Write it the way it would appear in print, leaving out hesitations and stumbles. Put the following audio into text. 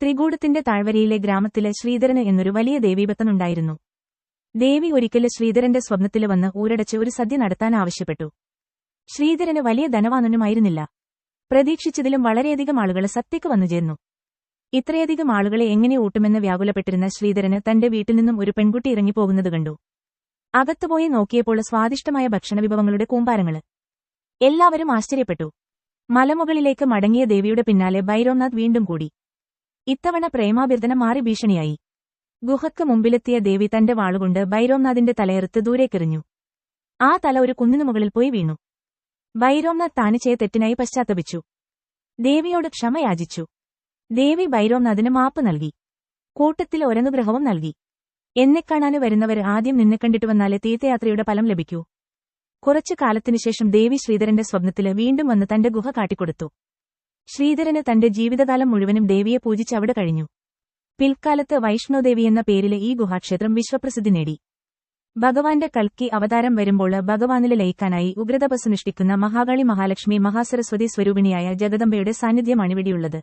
ത്രികൂടത്തിന്റെ താഴ്വരയിലെ ഗ്രാമത്തില് ശ്രീധരന് എന്നൊരു വലിയ ദേവീഭക്തനുണ്ടായിരുന്നു. ദേവി ഒരിക്കല് ശ്രീധരന്റെ സ്വപ്നത്തില് വന്ന് ഊരടച്ച് ഒരു സദ്യ നടത്താൻ ആവശ്യപ്പെട്ടു. ശ്രീധരന് വലിയ ധനവാനൊന്നുമായിരുന്നില്ല. പ്രതീക്ഷിച്ചതിലും വളരെയധികം ആളുകള് സത്യക്ക് വന്നുചേർന്നു. ഇത്രയധികം ആളുകളെ എങ്ങനെ ഊട്ടുമെന്ന് വ്യാകുലപ്പെട്ടിരുന്ന ശ്രീധരന് തന്റെ വീട്ടിൽ നിന്നും ഒരു പെൺകുട്ടി ഇറങ്ങിപ്പോകുന്നത് കണ്ടു. അകത്തുപോയി നോക്കിയപ്പോൾ സ്വാദിഷ്ടമായ ഭക്ഷണവിഭവങ്ങളുടെ കൂമ്പാരങ്ങള്. എല്ലാവരും ആശ്ചര്യപ്പെട്ടു. മലമുകളിലേക്ക് മടങ്ങിയ ദേവിയുടെ പിന്നാലെ ഭൈരവനാഥ് വീണ്ടും കൂടി. ഇത്തവണ പ്രേമാഭ്യർത്ഥന മാറി ഭീഷണിയായി. ഗുഹയ്ക്ക് മുമ്പിലെത്തിയ ദേവി തന്റെ വാളുകൊണ്ട് ഭൈരവനാഥിന്റെ തലയെറുത്ത് ദൂരേക്കെറിഞ്ഞു. ആ തല ഒരു കുന്നിനു മുകളിൽ പോയി വീണു. ഭൈരവനാഥ് താന് ചെയ്ത തെറ്റിനായി പശ്ചാത്തപിച്ചു. ദേവിയോട് ക്ഷമ യാചിച്ചു. ദേവി ഭൈരവനാഥിന് മാപ്പ് നൽകി. കൂട്ടത്തിൽ ഒരനുഗ്രഹവും നൽകി. എന്നെ കാണാന് വരുന്നവർ ആദ്യം നിന്നെ കണ്ടിട്ട് വന്നാലേ തീർത്ഥയാത്രയുടെ ഫലം ലഭിക്കൂ. കുറച്ചു കാലത്തിനുശേഷം ദേവി ശ്രീധരന്റെ സ്വപ്നത്തില് വീണ്ടും വന്ന് തന്റെ ഗുഹ കാട്ടിക്കൊടുത്തു. ശ്രീധരന് തന്റെ ജീവിതകാലം മുഴുവനും ദേവിയെ പൂജിച്ച് അവിടെ കഴിഞ്ഞു. പിൽക്കാലത്ത് വൈഷ്ണോദേവി എന്ന പേരിലെ ഈ ഗുഹാക്ഷേത്രം വിശ്വപ്രസിദ്ധി നേടി. ഭഗവാന്റെ കൽക്കി അവതാരം വരുമ്പോൾ ഭഗവാനില് ലയിക്കാനായി ഉഗ്രതപസ്സുനുഷ്ഠിക്കുന്ന മഹാകാളി മഹാലക്ഷ്മി മഹാസരസ്വതി സ്വരൂപിണിയായ ജഗദംബയുടെ സാന്നിധ്യമാണിവിടെയുള്ളത്.